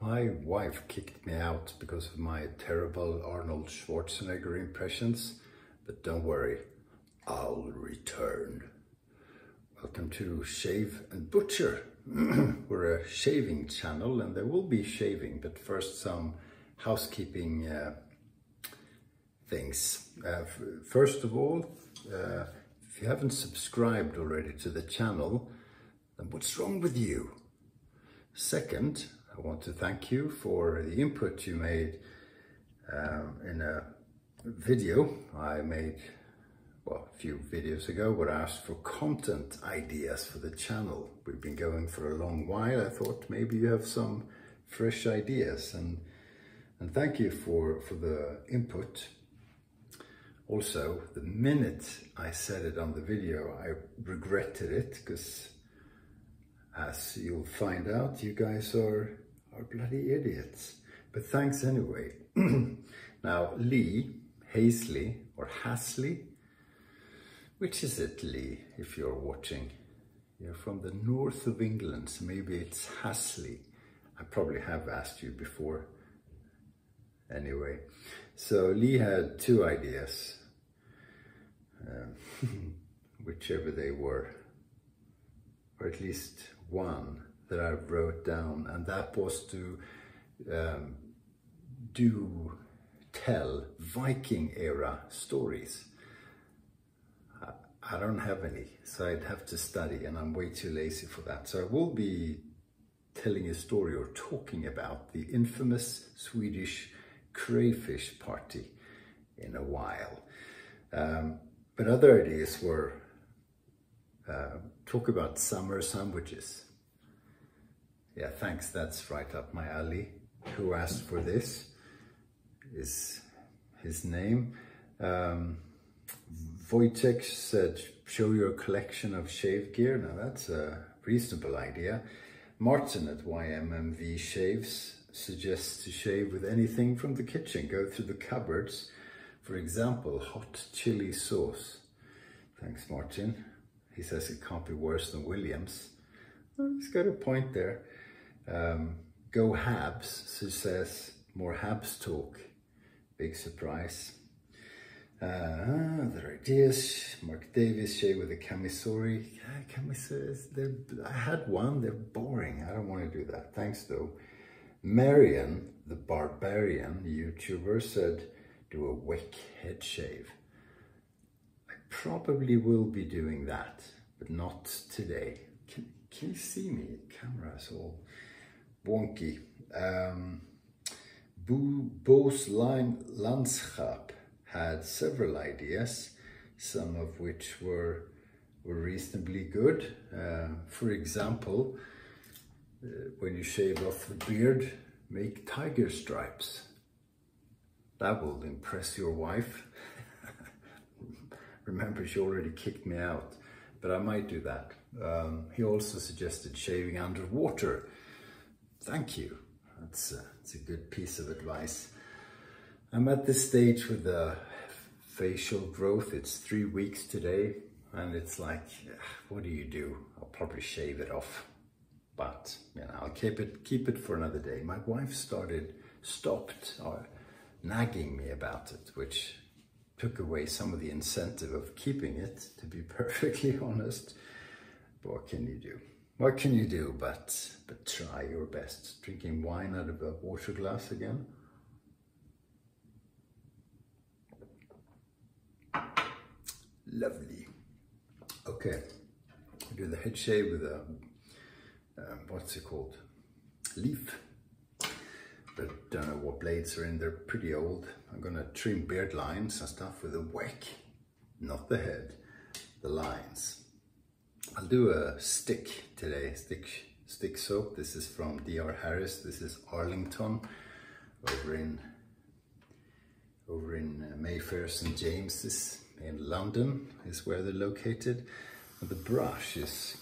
My wife kicked me out because of my terrible Arnold Schwarzenegger impressions, but don't worry, I'll return. Welcome to Shave&Butcher. We're a shaving channel and there will be shaving, but first some housekeeping things. First of all, if you haven't subscribed already to the channel, then what's wrong with you? Second, I want to thank you for the input you made in a video I made, well, a few videos ago, where I asked for content ideas for the channel. We've been going for a long while. I thought maybe you have some fresh ideas, and thank you for the input. Also, the minute I said it on the video, I regretted it, because as you'll find out, you guys are bloody idiots. But thanks anyway. Now, Lee, Hazley, or Hasley, which is it, Lee, if you're watching? You're from the north of England, so maybe it's Hasley. I probably have asked you before. Anyway, so Lee had two ideas, whichever they were, or at least one that I wrote down, and that was to tell Viking era stories. I don't have any, so I'd have to study, and I'm way too lazy for that. So I will be telling a story or talking about the infamous Swedish Crayfish Party in a while. But other ideas were talk about summer sandwiches. Yeah, thanks, that's right up my alley. Who asked for this is his name. Wojtek said, show your collection of shave gear. Now that's a reasonable idea. Martin at YMMV Shaves suggests to shave with anything from the kitchen. Go through the cupboards. For example, hot chili sauce. Thanks, Martin. He says it can't be worse than Williams. Well, he's got a point there. Go Habs, who says more Habs talk. Big surprise. Other ideas. Mark Davis, shave with a camisori. Camisoris, I had one, they're boring. I don't want to do that. Thanks though. Marion, the Barbarian YouTuber, said do a wick head shave. I probably will be doing that, but not today. Can you see me? The camera's all wonky. Bo's Landschap had several ideas, some of which were reasonably good. For example, when you shave off the beard, make tiger stripes. That will impress your wife. Remember, she already kicked me out, but I might do that. He also suggested shaving underwater. Thank you. That's a good piece of advice. I'm at this stage with the facial growth. It's 3 weeks today, and it's like, what do you do? I'll probably shave it off, but you know, I'll keep it for another day. My wife stopped nagging me about it, which took away some of the incentive of keeping it, to be perfectly honest. But what can you do? What can you do but try your best? Drinking wine out of a water glass again. Lovely. Okay, we do the head shave with a, what's it called? Leaf. But don't know what blades are in, they're pretty old. I'm gonna trim beard lines and stuff with a wick, not the head, the lines. I'll do a stick today, stick soap. This is from DR Harris. This is Arlington, over in Mayfair, St. James's in London is where they're located. And the brush is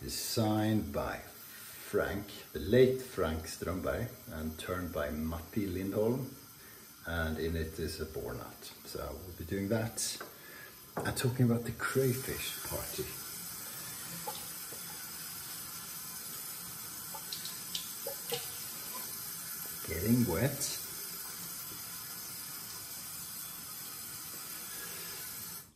designed by Frank, the late Frank Strömberg, and turned by Matti Lindholm, and in it is a boar nut. So we'll be doing that. And talking about the Crayfish Party. getting wet.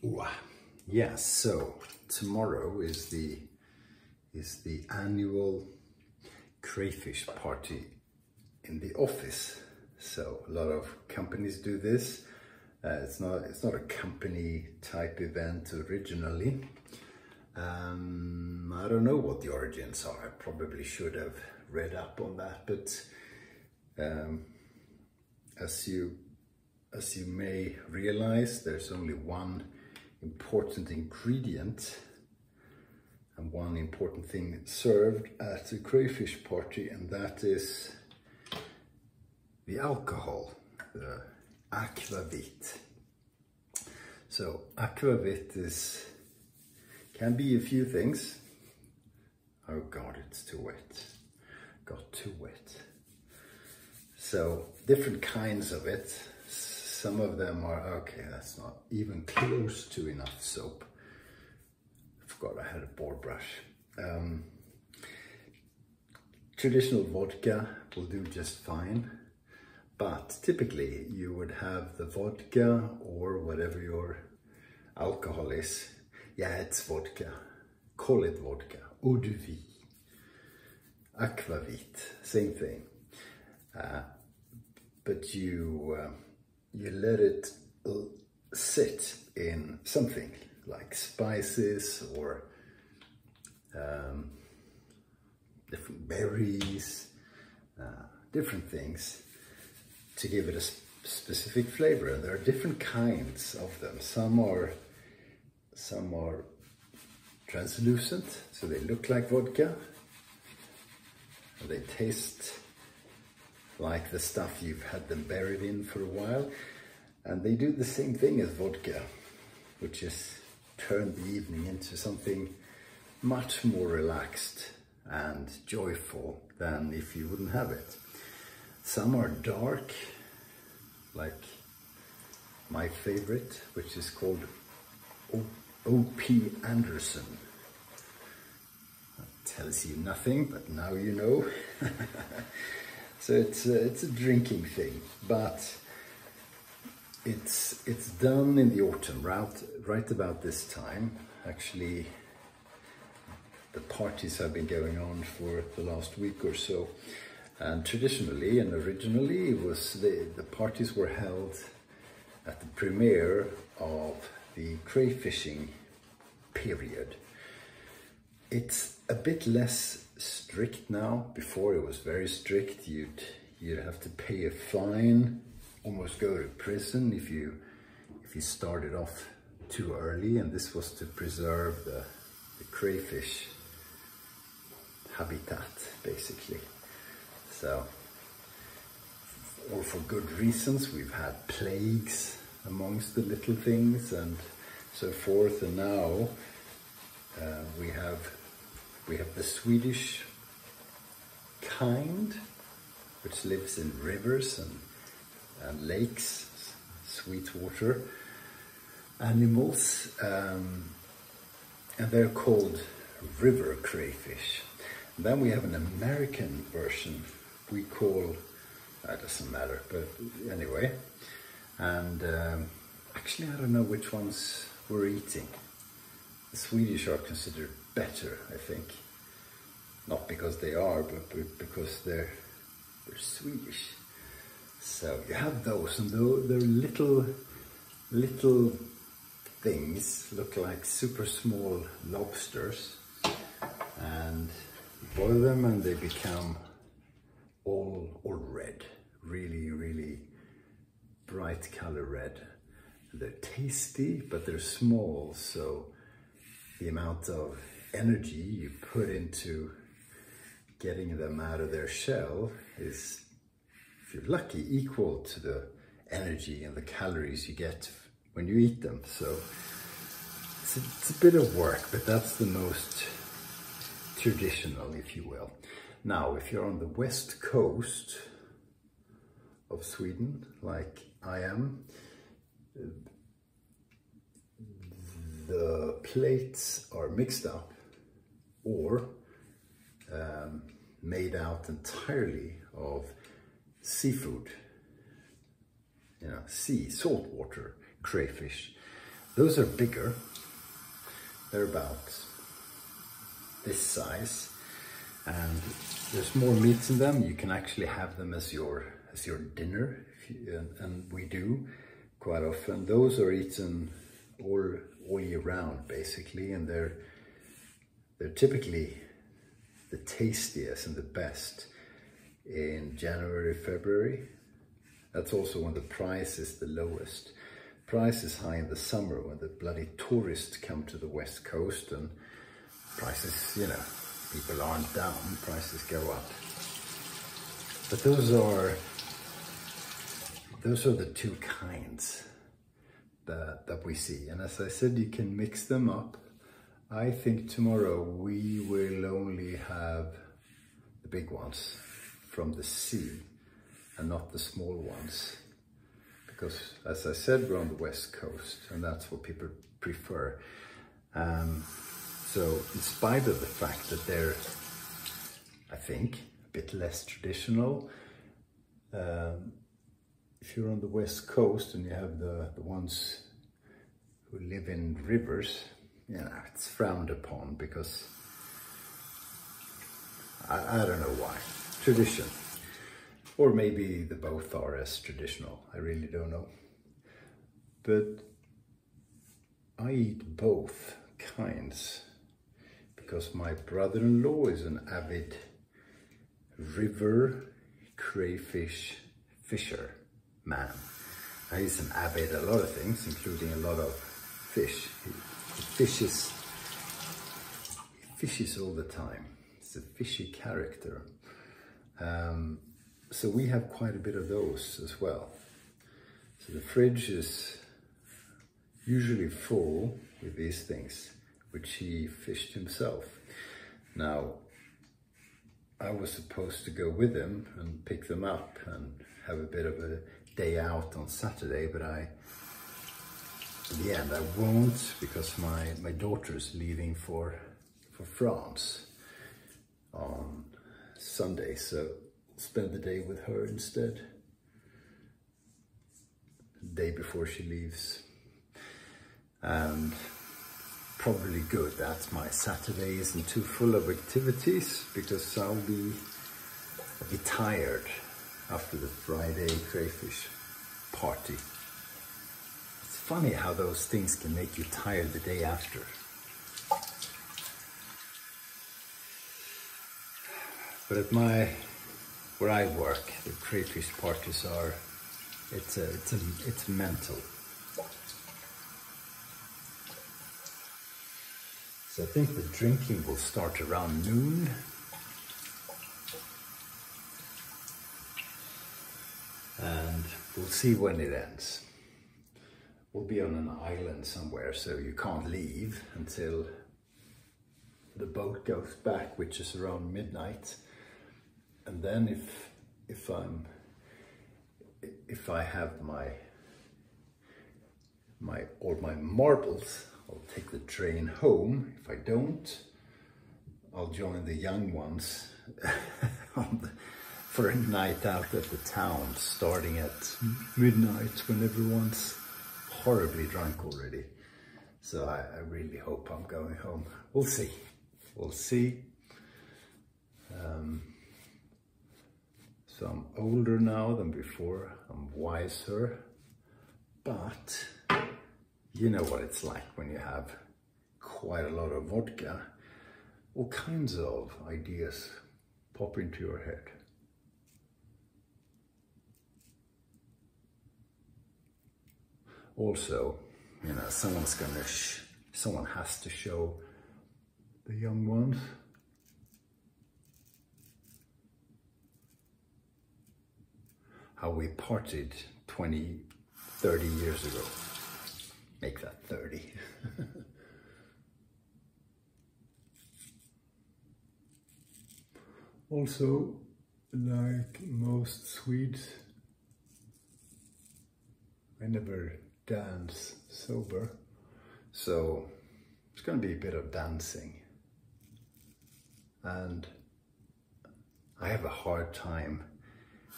Ooh, yeah, so tomorrow is the annual crayfish party in the office. So a lot of companies do this. It's not a company type event originally. I don't know what the origins are. I probably should have read up on that, but as you may realize, there's only one important ingredient and one important thing served at a crayfish party, and that is the alcohol, the aquavit. So aquavit can be a few things. Oh God, it's too wet. Got too wet. So different kinds of it. Some of them are, okay, that's not even close to enough soap. I forgot I had a board brush. Traditional vodka will do just fine, but typically you would have the vodka or whatever your alcohol is. Yeah, it's vodka. Call it vodka. Eau de vie. Aquavit, same thing. But you let it sit in something like spices or different berries, different things to give it a specific flavor. And there are different kinds of them. Some are translucent, so they look like vodka. And they taste like the stuff you've had them buried in for a while. And they do the same thing as vodka, which is turn the evening into something much more relaxed and joyful than if you wouldn't have it. Some are dark, like my favorite, which is called O.P. Anderson. That tells you nothing, but now you know. So it's a drinking thing, but it's done in the autumn, right about this time. Actually, the parties have been going on for the last week or so, and traditionally and originally it was the parties were held at the premiere of the crayfishing period. It's a bit less strict now. Before it was very strict. You'd have to pay a fine, almost go to prison if you started off too early, and this was to preserve the crayfish habitat, basically. So, or for good reasons. We've had plagues amongst the little things and so forth, and now we have the Swedish kind, which lives in rivers and lakes, sweetwater animals, and they're called river crayfish. And then we have an American version we call, that doesn't matter, but anyway. And actually I don't know which ones we're eating. The Swedish are considered better, I think. Not because they are, but because they're Swedish. So you have those, and they're little things, look like super small lobsters, and you boil them and they become all red, really bright color red. They're tasty, but they're small, so the amount of energy you put into getting them out of their shell is, if you're lucky, equal to the energy and the calories you get when you eat them. So it's a bit of work, but that's the most traditional, if you will. Now, if you're on the west coast of Sweden, like I am, the plates are mixed up or made out entirely of seafood, you know, saltwater crayfish. Those are bigger. They're about this size, and there's more meat in them. You can actually have them as your dinner, and we do quite often. Those are eaten all year round, basically, and they're typically the tastiest and the best in January, February. That's also when the price is the lowest. Price is high in the summer when the bloody tourists come to the West Coast and prices, you know, people aren't down, prices go up. But those are the two kinds that we see. And as I said, you can mix them up. I think tomorrow we will only have the big ones from the sea and not the small ones. Because, as I said, we're on the West Coast, and that's what people prefer. So, in spite of the fact that they're, I think, a bit less traditional, if you're on the West Coast and you have the ones who live in rivers, you know, it's frowned upon because, I don't know why. Tradition. Or maybe the both are as traditional, I really don't know. But I eat both kinds because my brother-in-law is an avid river crayfish fisher man. He's an avid a lot of things, including a lot of fish. He fishes all the time. It's a fishy character. So we have quite a bit of those as well. So the fridge is usually full with these things, which he fished himself. Now, I was supposed to go with him and pick them up and have a bit of a day out on Saturday, but in the end I won't, because my daughter's leaving for France on Sunday, so spend the day with her instead, the day before she leaves. And probably good that my Saturday isn't too full of activities, because I'll be tired after the Friday crayfish party. It's funny how those things can make you tired the day after. But at where I work, the crayfish parties are, it's mental. So I think the drinking will start around noon. And we'll see when it ends. We'll be on an island somewhere, so you can't leave until the boat goes back, which is around midnight. And then if I have all my marbles, I'll take the train home. If I don't, I'll join the young ones for a night out at the town, starting at midnight when everyone's horribly drunk already. So I really hope I'm going home. We'll see. We'll see. So I'm older now than before. I'm wiser. But you know what it's like when you have quite a lot of vodka. All kinds of ideas pop into your head. Also, you know, someone has to show the young ones how we partied 20, 30 years ago. Make that 30. Also, like most Swedes, I never dance sober, so it's going to be a bit of dancing. And I have a hard time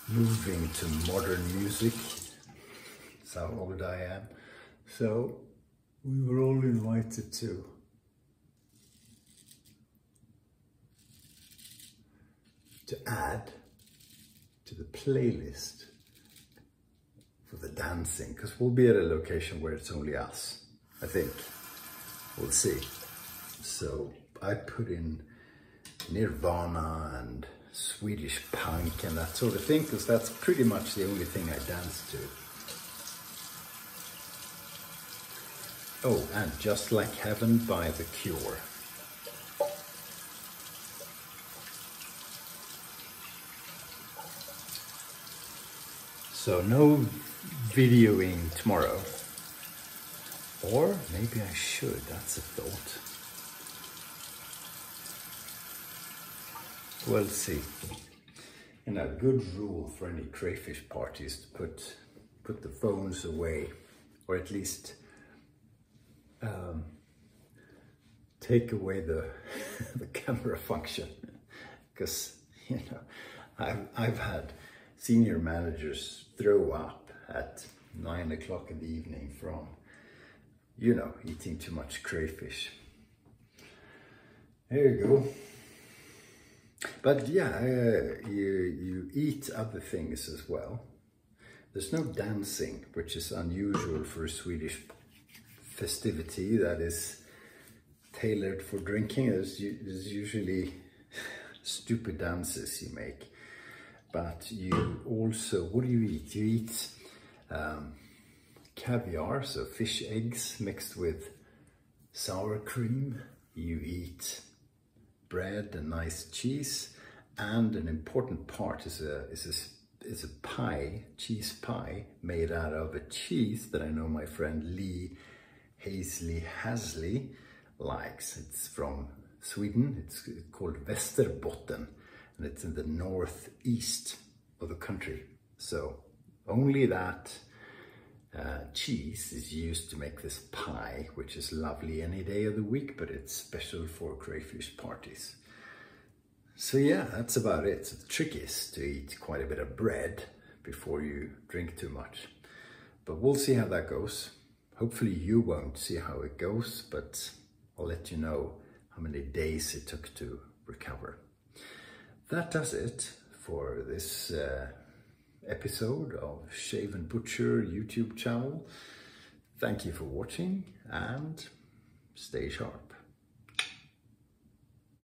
moving to modern music. That's how old I am. So we were all invited to add to the playlist for the dancing, because we'll be at a location where it's only us, I think. We'll see. So I put in Nirvana and Swedish punk and that sort of thing, because that's pretty much the only thing I dance to. Oh, and Just Like Heaven by The Cure. So no videoing tomorrow. Or maybe I should, that's a thought. We'll see. And a good rule for any crayfish party is to put the phones away, or at least take away the the camera function, because you know I've had senior managers throw up at 9 o'clock in the evening from, you know, eating too much crayfish. There you go. But yeah, you eat other things as well. There's no dancing, which is unusual for a Swedish festivity that is tailored for drinking. There's usually stupid dances you make. But you also, what do you eat? You eat caviar, so fish eggs mixed with sour cream. You eat bread and nice cheese, and an important part is a pie, cheese pie, made out of a cheese that I know my friend Lee Hasley likes. It's from Sweden. It's called Västerbotten, and it's in the northeast of the country. So only that cheese is used to make this pie, which is lovely any day of the week, but it's special for crayfish parties. So yeah, that's about it. So the trick is to eat quite a bit of bread before you drink too much. But we'll see how that goes. Hopefully you won't see how it goes, but I'll let you know how many days it took to recover. That does it for this episode of Shave&Butcher YouTube channel. Thank you for watching and stay sharp.